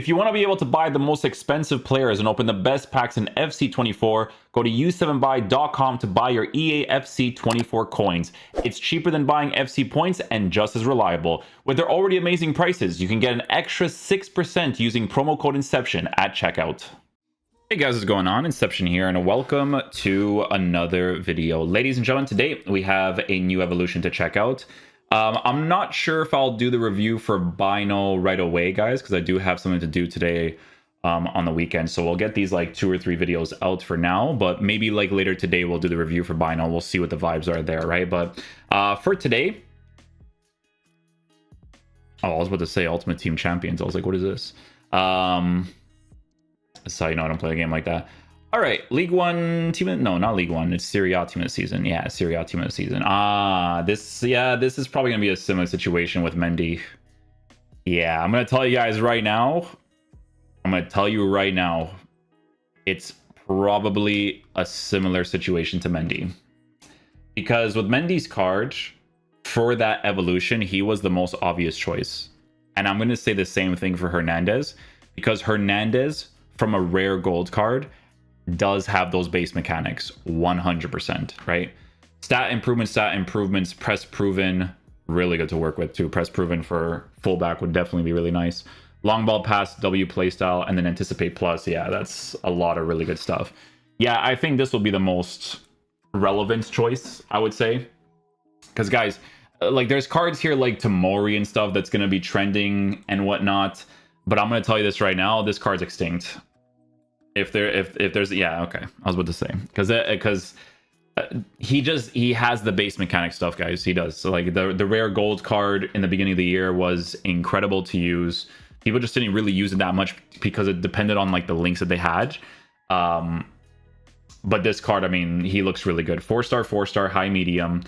If you want to be able to buy the most expensive players and open the best packs in FC24, go to u7buy.com to buy your EA FC24 coins. It's cheaper than buying FC points and just as reliable. With their already amazing prices, you can get an extra 6% using promo code Inception at checkout. Hey guys, what's going on? Inception here, and welcome to another video. Ladies and gentlemen, today we have a new evolution to check out. I'm not sure if I'll do the review for Bino right away, guys, because I do have something to do today on the weekend. So we'll get these like 2 or 3 videos out for now, but maybe like later today we'll do the review for Bino. We'll see what the vibes are there, right? But for today, I was about to say Ultimate Team Champions. I was like, what is this? So you know I don't play a game like that. All right, League One team of, no, not League One. It's Serie A team of the season. Yeah, Serie A team of the season. This is probably gonna be a similar situation with Mendy. Yeah, I'm gonna tell you guys right now. It's probably a similar situation to Mendy, because with Mendy's card for that evolution, he was the most obvious choice, and I'm gonna say the same thing for Hernandez, because Hernandez from a rare gold card does have those base mechanics 100%, right? Stat improvements, press proven, really good to work with too. Press proven for fullback would definitely be really nice. Long ball pass, W playstyle, and then anticipate plus. Yeah, that's a lot of really good stuff. Yeah, I think this will be the most relevant choice, I would say. Because guys, like there's cards here like Tomori and stuff that's going to be trending and whatnot. But I'm going to tell you this right now, this card's extinct. If there's, yeah, okay, I was about to say, because he has the base mechanic stuff, guys. He does. So like the rare gold card in the beginning of the year was incredible to use. People just didn't really use it that much because it depended on like the links that they had. But this card, I mean, he looks really good. 4-star, high, medium.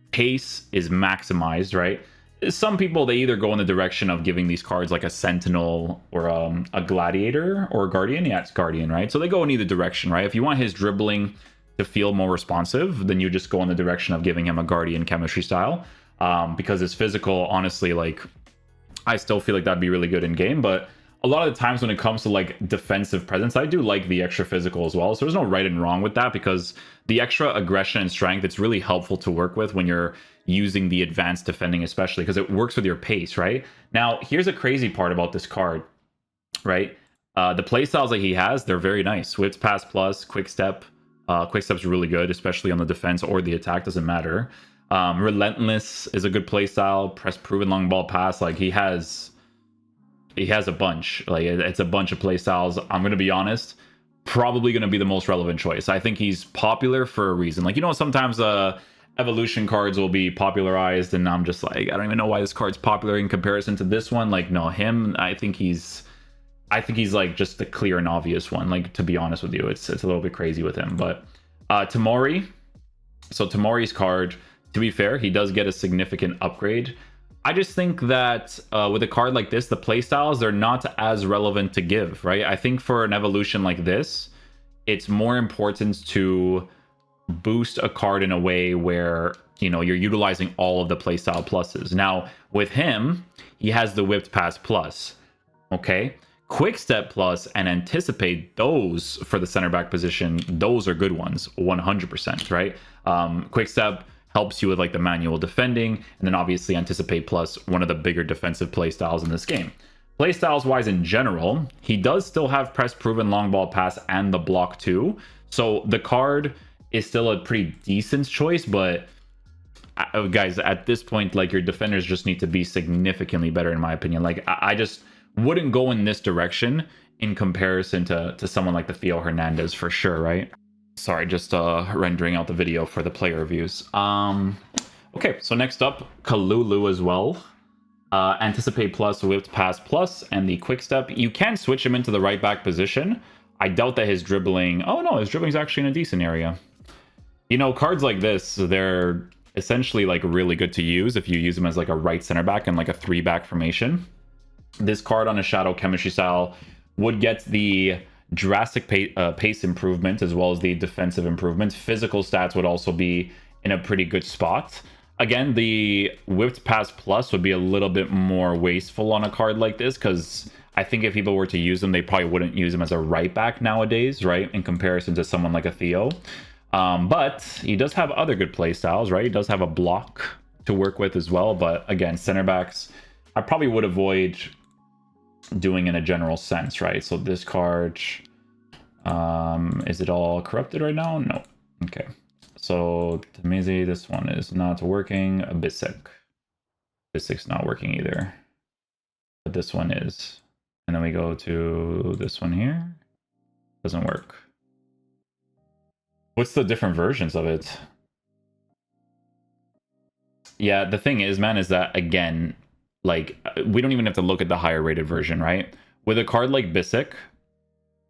Pace is maximized, right? Some people, they either go in the direction of giving these cards like a Sentinel or a Gladiator or a Guardian. Yeah, it's Guardian, right? So they go in either direction, right? If you want his dribbling to feel more responsive, then you just go in the direction of giving him a Guardian chemistry style. Because his physical, honestly, like, I still feel like that'd be really good in game. But a lot of the times when it comes to like defensive presence, I do like the extra physical as well. So there's no right and wrong with that, because the extra aggression and strength, it's really helpful to work with when you're using the advanced defending, especially because it works with your pace, right? Now, here's a crazy part about this card, right? The playstyles that he has, they're very nice. Swift pass plus, quick step. Quick step's really good, especially on the defense or the attack, doesn't matter. Relentless is a good playstyle. Press proven, long ball pass. Like he has a bunch. Like it's a bunch of playstyles. I'm gonna be honest, probably gonna be the most relevant choice. I think he's popular for a reason. Like, you know, sometimes evolution cards will be popularized and I'm just like, I don't even know why this card's popular in comparison to this one. Like, no, him, I think he's like just the clear and obvious one. Like, to be honest with you, it's a little bit crazy with him. But Tomori, so Tomori's card, to be fair, he does get a significant upgrade. I just think that with a card like this, the playstyles, they're not as relevant to give, right? I think for an evolution like this, it's more important to boost a card in a way where, you know, you're utilizing all of the playstyle pluses. Now, with him, he has the whipped pass plus, okay? Quick step plus and anticipate, those for the center back position, those are good ones, 100%, right? Quick step helps you with like the manual defending, and then obviously anticipate plus, one of the bigger defensive playstyles in this game. Playstyles wise in general, he does still have press proven, long ball pass, and the block too. So the card is still a pretty decent choice, but guys, at this point, like, your defenders just need to be significantly better, in my opinion. Like, I just wouldn't go in this direction in comparison to someone like the Theo Hernandez for sure, right? Sorry, just rendering out the video for the player reviews. Okay, so next up, Kalulu as well. Anticipate plus, whipped pass plus, and the quick step. You can switch him into the right back position. I doubt that his dribbling... Oh no, his dribbling's actually in a decent area. You know, cards like this, they're essentially like really good to use if you use them as like a right center back and like a 3-back formation. This card on a shadow chemistry style would get the drastic pace improvement as well as the defensive improvements. Physical stats would also be in a pretty good spot. Again, the whipped pass plus would be a little bit more wasteful on a card like this, because I think if people were to use him, they probably wouldn't use him as a right back nowadays, right? In comparison to someone like a Theo. But he does have other good play styles, right? He does have a block to work with as well. But again, center backs, I probably would avoid doing in a general sense, right? So this card, is it all corrupted right now? No. Okay. So Tamizi, this one is not working. Bisik's not working either. But this one is. And then we go to this one here. Doesn't work. What's the different versions of it? Yeah, the thing is, man, is that, again, like, we don't even have to look at the higher rated version, right? With a card like Bisik,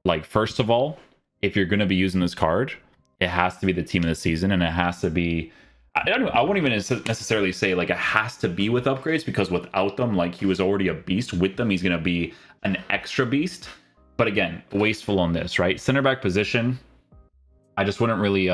like, first of all, if you're going to be using this card, it has to be the team of the season, and it has to be... I wouldn't even necessarily say, like, it has to be with upgrades, because without them, like, he was already a beast. With them, he's going to be an extra beast. But again, wasteful on this, right? Center back position, I just wouldn't really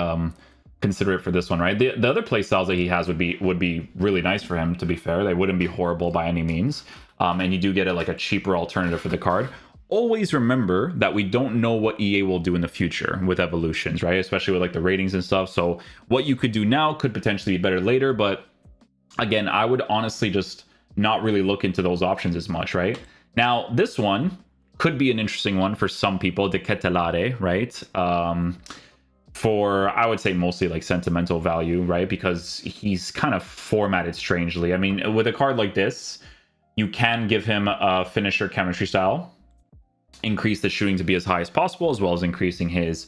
consider it for this one, right? The other play styles that he has would be really nice for him, to be fair. They wouldn't be horrible by any means. And you do get a cheaper alternative for the card. Always remember that we don't know what EA will do in the future with evolutions, right? Especially with like the ratings and stuff. So what you could do now could potentially be better later. But again, I would honestly just not really look into those options as much, right? Now, this one could be an interesting one for some people, De Ketelare, right? For, I would say, mostly like sentimental value, right? Because he's kind of formatted strangely. I mean, with a card like this, you can give him a finisher chemistry style, increase the shooting to be as high as possible, as well as increasing his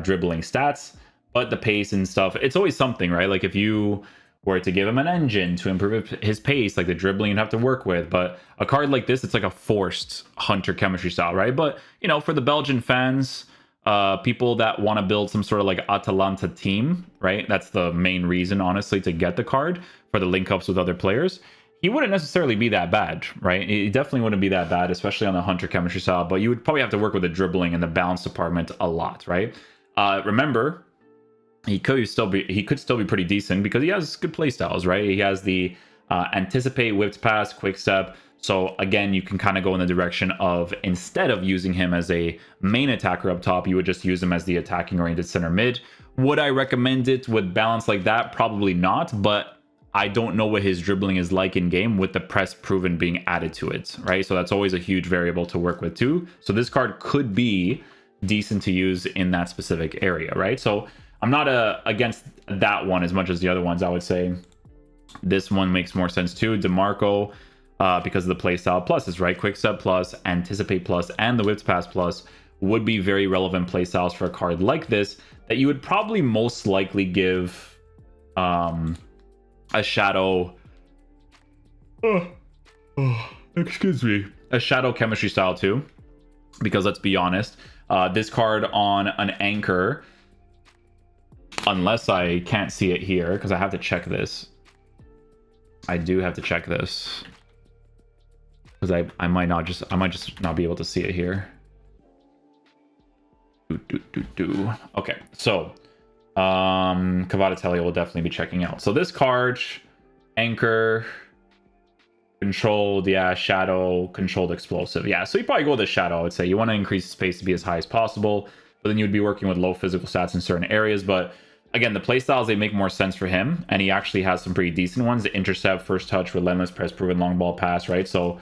dribbling stats. But the pace and stuff, it's always something, right? Like if you were to give him an engine to improve his pace, like the dribbling you'd have to work with. But a card like this, it's like a forced hunter chemistry style, right? But, you know, for the Belgian fans, people that want to build some sort of like Atalanta team, right? That's the main reason, honestly, to get the card, for the link ups with other players. He wouldn't necessarily be that bad, right? He definitely wouldn't be that bad, especially on the hunter chemistry style, but you would probably have to work with the dribbling and the balance department a lot, right? Remember, he could still be pretty decent because he has good play styles, right? He has the anticipate, whipped pass, quick step. So again, you can kind of go in the direction of, instead of using him as a main attacker up top, you would just use him as the attacking oriented center mid. Would I recommend it with balance like that? Probably not, but I don't know what his dribbling is like in game with the press proven being added to it, right? So that's always a huge variable to work with too. So this card could be decent to use in that specific area, right? So I'm not against that one as much as the other ones. I would say this one makes more sense too. DeMarco, because of the playstyle pluses, right? Quick step plus, anticipate plus, and the whipped pass plus would be very relevant playstyles for a card like this that you would probably most likely give a shadow, excuse me, a shadow chemistry style too, because let's be honest, this card on an anchor, unless I can't see it here, because I have to check this. I do have to check this because I might just not be able to see it here. Okay, so Cavatelli will definitely be checking out. So this card, anchor, controlled, yeah, shadow, controlled explosive. Yeah, so you probably go with the shadow, I would say. You want to increase space to be as high as possible, but then you would be working with low physical stats in certain areas. But again, the playstyles, they make more sense for him, and he actually has some pretty decent ones. The intercept, first touch, relentless, press proven, long ball pass, right? So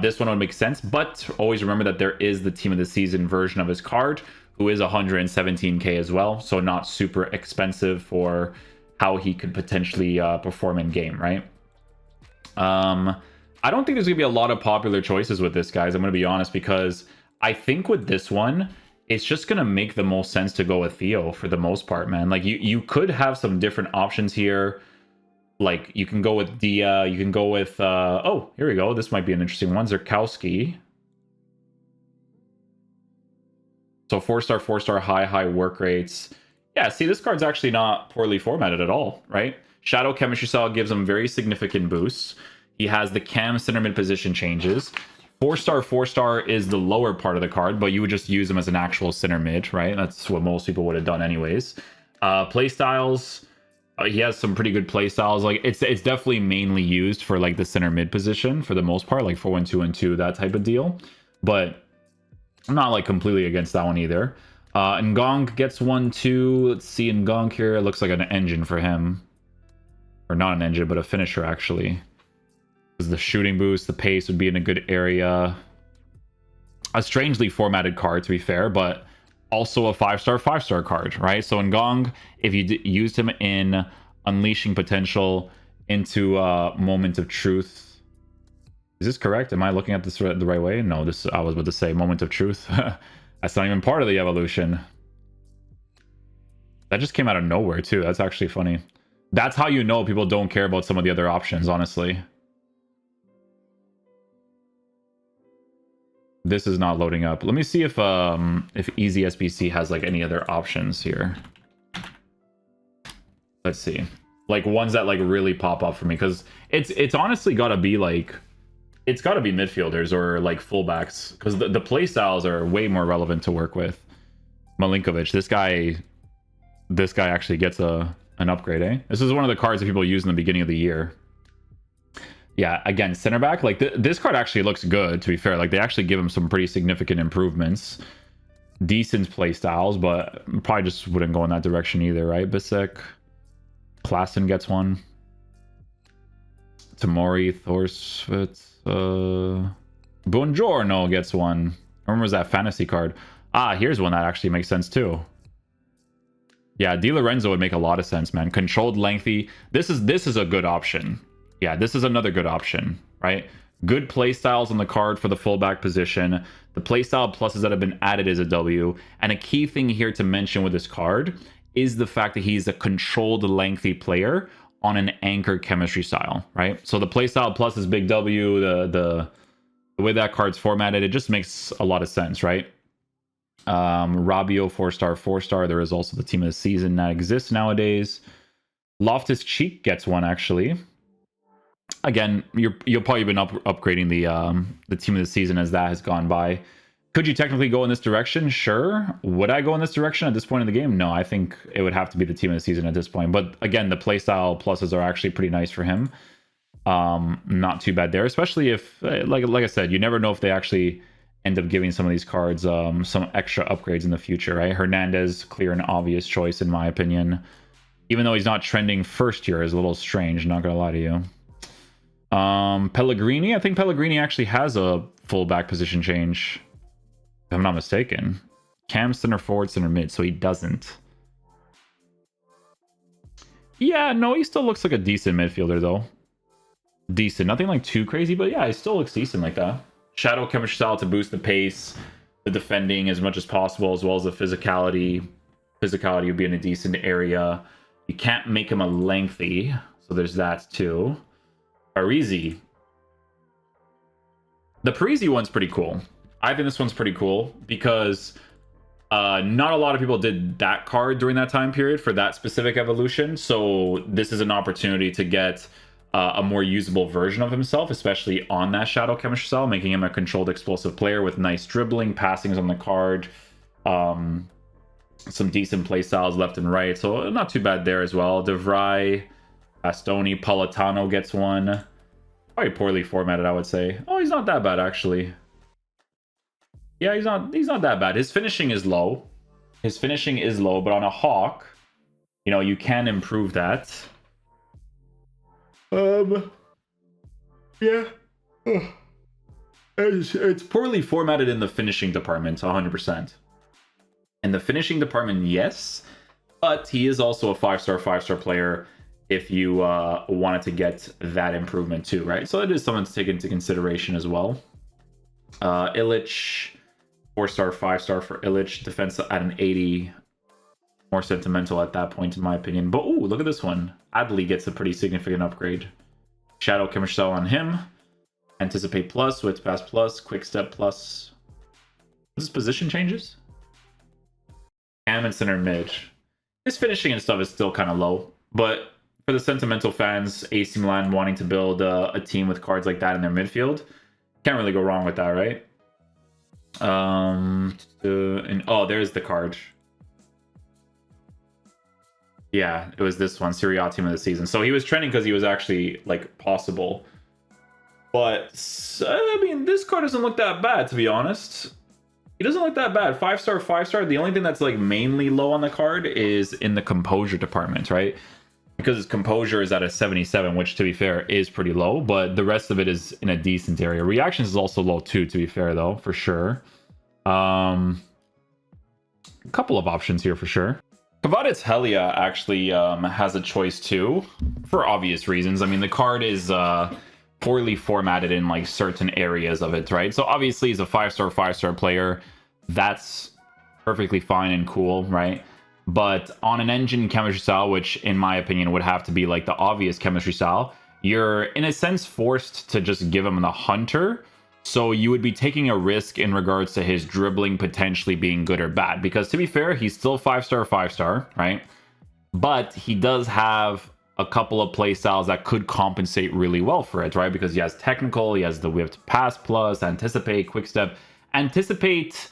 this one would make sense, but always remember that there is the team of the season version of his card, who is 117k as well, so not super expensive for how he could potentially perform in game, right? I don't think there's gonna be a lot of popular choices with this, guys. I'm gonna be honest, because I think with this one, it's just gonna make the most sense to go with Theo for the most part, man. Like you could have some different options here. Like you can go with Dia, you can go with oh, here we go. This might be an interesting one. Zerkowski. So 4-star, high work rates. Yeah, see, this card's actually not poorly formatted at all, right? Shadow chemistry style gives him very significant boosts. He has the cam center mid position changes. 4-star is the lower part of the card, but you would just use him as an actual center mid, right? That's what most people would have done anyways. Play styles, he has some pretty good play styles. Like it's definitely mainly used for like the center mid position for the most part, like 4-1-2-2, that type of deal. but I'm not like completely against that one either. Ngong gets one too. Let's see, Ngong here. It looks like an engine for him. Or not an engine, but a finisher, actually. Because the shooting boost, the pace would be in a good area. A strangely formatted card, to be fair, but also a 5-star card, right? So Ngong, if you used him in Unleashing Potential into Moment of Truth. Is this correct? Am I looking at this the right way? No, this I was about to say Moment of Truth. That's not even part of the evolution. That just came out of nowhere, too. That's actually funny. That's how you know people don't care about some of the other options, honestly. This is not loading up. Let me see if Easy SBC has like any other options here. Let's see. Like ones that like really pop up for me, because it's honestly gotta be like, it's gotta be midfielders or like fullbacks, because the play styles are way more relevant to work with. Milinkovic, this guy actually gets an upgrade, eh? This is one of the cards that people use in the beginning of the year. Yeah, again, center back, like this card actually looks good, to be fair. Like they actually give him some pretty significant improvements. Decent play styles, but probably just wouldn't go in that direction either, right? Bisek. Klassen gets one. Tamori, Thorsvitz, Buongiorno gets one. I remember that fantasy card. Ah, here's one that actually makes sense too. Yeah, Di Lorenzo would make a lot of sense, man. Controlled lengthy. This is a good option. Yeah, this is another good option, right? Good play styles on the card for the fullback position. The playstyle pluses that have been added is a W. And a key thing here to mention with this card is the fact that he's a controlled lengthy player on an anchor chemistry style, right? So the playstyle plus is big W. The way that card's formatted, it just makes a lot of sense, right? Rabio 4-star. There is also the team of the season that exists nowadays. Loftus Cheek gets one, actually. Again, you'll probably been upgrading the team of the season as that has gone by. Could you technically go in this direction? Sure. Would I go in this direction at this point in the game? No, I think it would have to be the team of the season at this point. But again, the playstyle pluses are actually pretty nice for him. Not too bad there, especially if, like I said, you never know if they actually end up giving some of these cards some extra upgrades in the future, right? Hernandez, clear and obvious choice in my opinion. Even though he's not trending first year, is a little strange, not gonna lie to you. Pellegrini, I think Pellegrini actually has a fullback position change, if I'm not mistaken. Cam center forward, center mid, so he doesn't. Yeah, no, he still looks like a decent midfielder though. Decent, nothing like too crazy, but yeah, he still looks decent like that. Shadow chemistry style to boost the pace, the defending as much as possible, as well as the physicality. Physicality would be in a decent area. You can't make him a lengthy, so there's that too. Parisi. The Parisi one's pretty cool. I think this one's pretty cool because not a lot of people did that card during that time period for that specific evolution. So this is an opportunity to get a more usable version of himself, especially on that Shadow Chemistry style, making him a controlled explosive player with nice dribbling, passings on the card, some decent play styles left and right. So not too bad there as well. DeVry, Bastoni, Politano gets one. Probably poorly formatted, I would say. Oh, he's not that bad, actually. Yeah, he's not that bad. His finishing is low. His finishing is low, but on a Hawk, you know, you can improve that. Yeah. It's poorly formatted in the finishing department, 100%. In the finishing department, yes. But he is also a 5-star player if you wanted to get that improvement too, right? So it is something to take into consideration as well. Illich, 4-star, 5-star for Illich. Defense at an 80. More sentimental at that point, in my opinion. But ooh, look at this one. Adley gets a pretty significant upgrade. Shadow Chemistry Cell on him. Anticipate plus, Wits Pass plus, Quick Step plus. Is this position changes? Cam and center mid. His finishing and stuff is still kind of low, but for the sentimental fans, AC Milan wanting to build a team with cards like that in their midfield, can't really go wrong with that, right? Oh, there's the card. Yeah, it was this one, Serie A team of the season. So he was trending because he was actually like possible But I mean, this card doesn't look that bad, to be honest. He doesn't look that bad. 5-star, 5-star. The only thing that's like mainly low on the card is in the composure department, right? Because his composure is at a 77, which to be fair is pretty low, but the rest of it is in a decent area. Reactions is also low too, to be fair though, for sure. A couple of options here for sure. Kavadit's Helia actually has a choice too, for obvious reasons. I mean, the card is poorly formatted in like certain areas of it, right? So obviously he's a 5-star, 5-star player. That's perfectly fine and cool, right? But on an engine chemistry style, which in my opinion would have to be like the obvious chemistry style, you're in a sense forced to just give him the hunter. So you would be taking a risk in regards to his dribbling potentially being good or bad. Because to be fair, he's still 5-star, 5-star, right? But he does have a couple of play styles that could compensate really well for it, right? Because he has technical, he has the whipped pass plus, anticipate, quick step. Anticipate,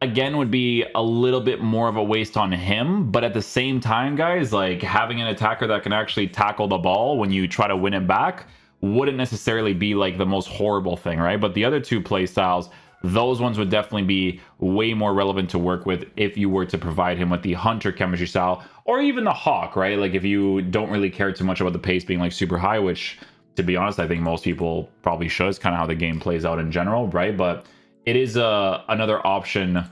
again, would be a little bit more of a waste on him. But at the same time, guys, like having an attacker that can actually tackle the ball when you try to win it back wouldn't necessarily be like the most horrible thing, right? But the other two play styles, those ones would definitely be way more relevant to work with if you were to provide him with the hunter chemistry style or even the hawk, right? Like if you don't really care too much about the pace being like super high, which to be honest, I think most people probably should. It's kind of how the game plays out in general, right? But it is another option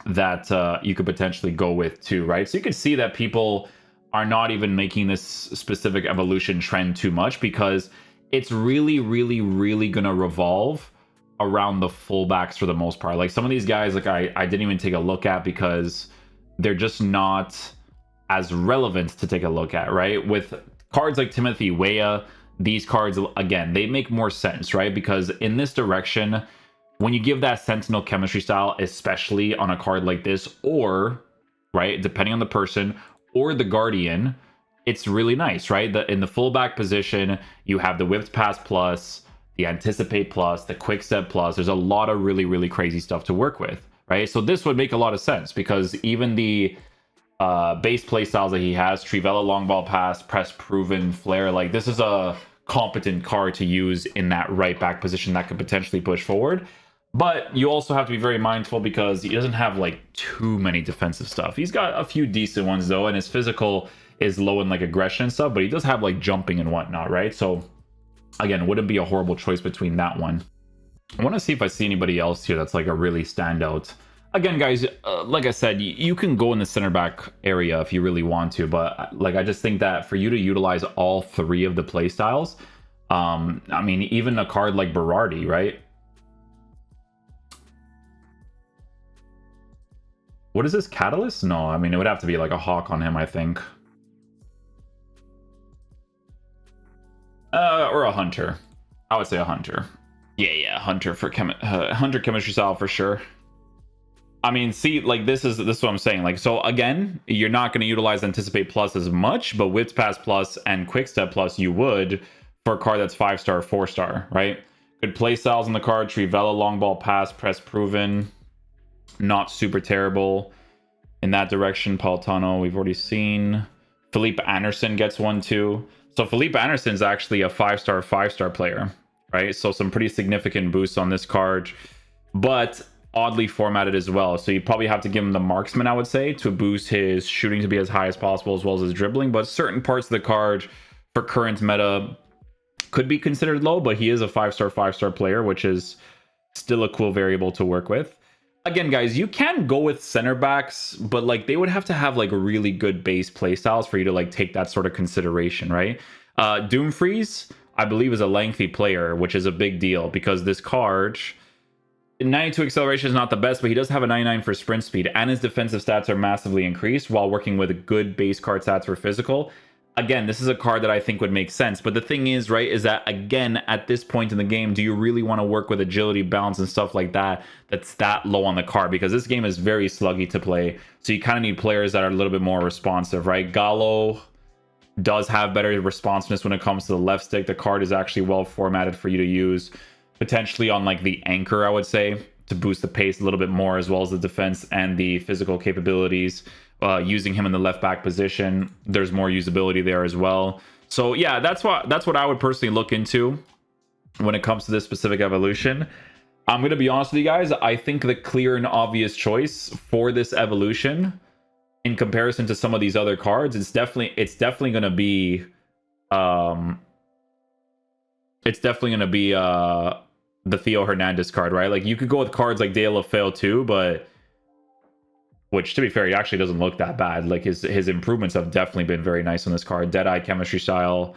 that you could potentially go with too, right? So you can see that people are not even making this specific evolution trend too much because it's really, really, really going to revolve around the fullbacks for the most part. Like some of these guys, like I didn't even take a look at because they're just not as relevant to take a look at, right? With cards like Timothy Weah, these cards, again, they make more sense, right? Because in this direction, when you give that Sentinel chemistry style, especially on a card like this, or, right, depending on the person, or the Guardian, it's really nice, right? In the fullback position, you have the whipped pass plus, the anticipate plus, the quick step plus. There's a lot of really, really crazy stuff to work with, right? So this would make a lot of sense because even the base play styles that he has, Trivela long ball pass, press proven, flare, like this is a competent card to use in that right back position that could potentially push forward. But you also have to be very mindful because he doesn't have like too many defensive stuff. He's got a few decent ones though, and his physical is low in like aggression and stuff, but he does have like jumping and whatnot, right? So again, wouldn't be a horrible choice between that one. I want to see if I see anybody else here that's like a really standout. Again, guys, like I said, you can go in the center back area if you really want to, but like I just think that for you to utilize all three of the play styles, I mean, even a card like Berardi, right? What is this, Catalyst? No, I mean, it would have to be like a hawk on him, I think. Or a hunter. I would say a hunter. Yeah, hunter for hunter chemistry style for sure. I mean, see, like this is what I'm saying. Like, so again, you're not going to utilize anticipate plus as much, but whips pass plus and quick step plus you would for a card that's 5-star, 4-star, right? Good play styles on the card: Trivela long ball pass, press proven. Not super terrible in that direction. Paultano, we've already seen. Felipe Anderson gets one too. So Felipe Anderson's actually a 5-star, 5-star player, right? So some pretty significant boosts on this card, but oddly formatted as well. So you probably have to give him the marksman, I would say, to boost his shooting to be as high as possible, as well as his dribbling. But certain parts of the card for current meta could be considered low, but he is a 5-star, 5-star player, which is still a cool variable to work with. Again, guys, you can go with center backs, but like they would have to have like really good base play styles for you to like take that sort of consideration, right? Doomfreeze, I believe, is a lengthy player, which is a big deal because this card, 92 acceleration is not the best, but he does have a 99 for sprint speed, and his defensive stats are massively increased while working with a good base card stats for physical. Again, this is a card that I think would make sense. But the thing is, right, is that, again, at this point in the game, do you really want to work with agility, balance, and stuff like that that's that low on the card? Because this game is very sluggy to play. So you kind of need players that are a little bit more responsive, right? Gallo does have better responsiveness when it comes to the left stick. The card is actually well formatted for you to use, potentially on like the anchor, I would say, to boost the pace a little bit more, as well as the defense and the physical capabilities. Using him in the left back position, there's more usability there as well. So yeah, that's what I would personally look into. when it comes to this specific evolution. I'm going to be honest with you guys. I think the clear and obvious choice for this evolution in comparison to some of these other cards, it's definitely going to be the Theo Hernandez card, right? Like, you could go with cards like Dale LaFeo too, but which, to be fair, he actually doesn't look that bad. Like, his improvements have definitely been very nice on this card. Deadeye, chemistry style,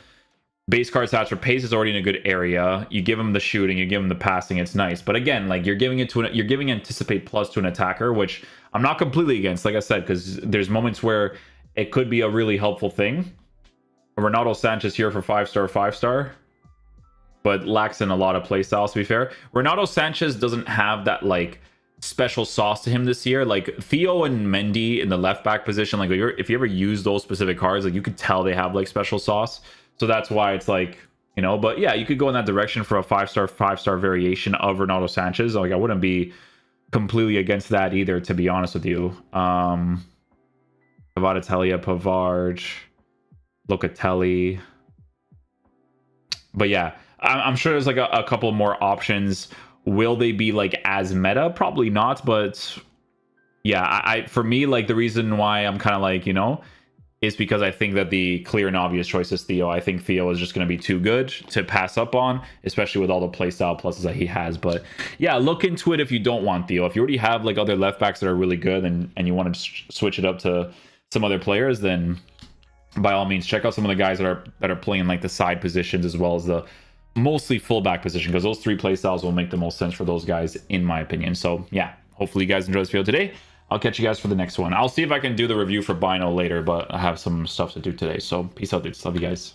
base card stats for pace is already in a good area. You give him the shooting, you give him the passing, it's nice. But again, like, you're giving anticipate plus to an attacker, which I'm not completely against, like I said, because there's moments where it could be a really helpful thing. Ronaldo Sanchez here for 5-star, but lacks in a lot of playstyles, to be fair. Ronaldo Sanchez doesn't have that, like, special sauce to him this year. Like, Theo and Mendy in the left back position, like, if you ever use those specific cards, like, you could tell they have, like, special sauce. So that's why it's like, you know, but yeah, you could go in that direction for a 5-star variation of Ronaldo Sanchez. Like, I wouldn't be completely against that either, to be honest with you. Pavard, Pavard, Locatelli. But yeah, I'm sure there's like a couple more options. Will they be like as meta? Probably not, but yeah, I for me, like, the reason why I'm kind of like, you know, is because I think that the clear and obvious choice is Theo. I think Theo is just going to be too good to pass up on, especially with all the playstyle pluses that he has. But yeah, look into it if you don't want Theo. If you already have like other left backs that are really good and you want to switch it up to some other players, then by all means check out some of the guys that are playing like the side positions as well as the mostly fullback position, because those three playstyles will make the most sense for those guys, in my opinion. So yeah, hopefully you guys enjoyed this video today. I'll catch you guys for the next one. I'll see if I can do the review for Bino later, but I have some stuff to do today. So peace out, dudes. Love you guys.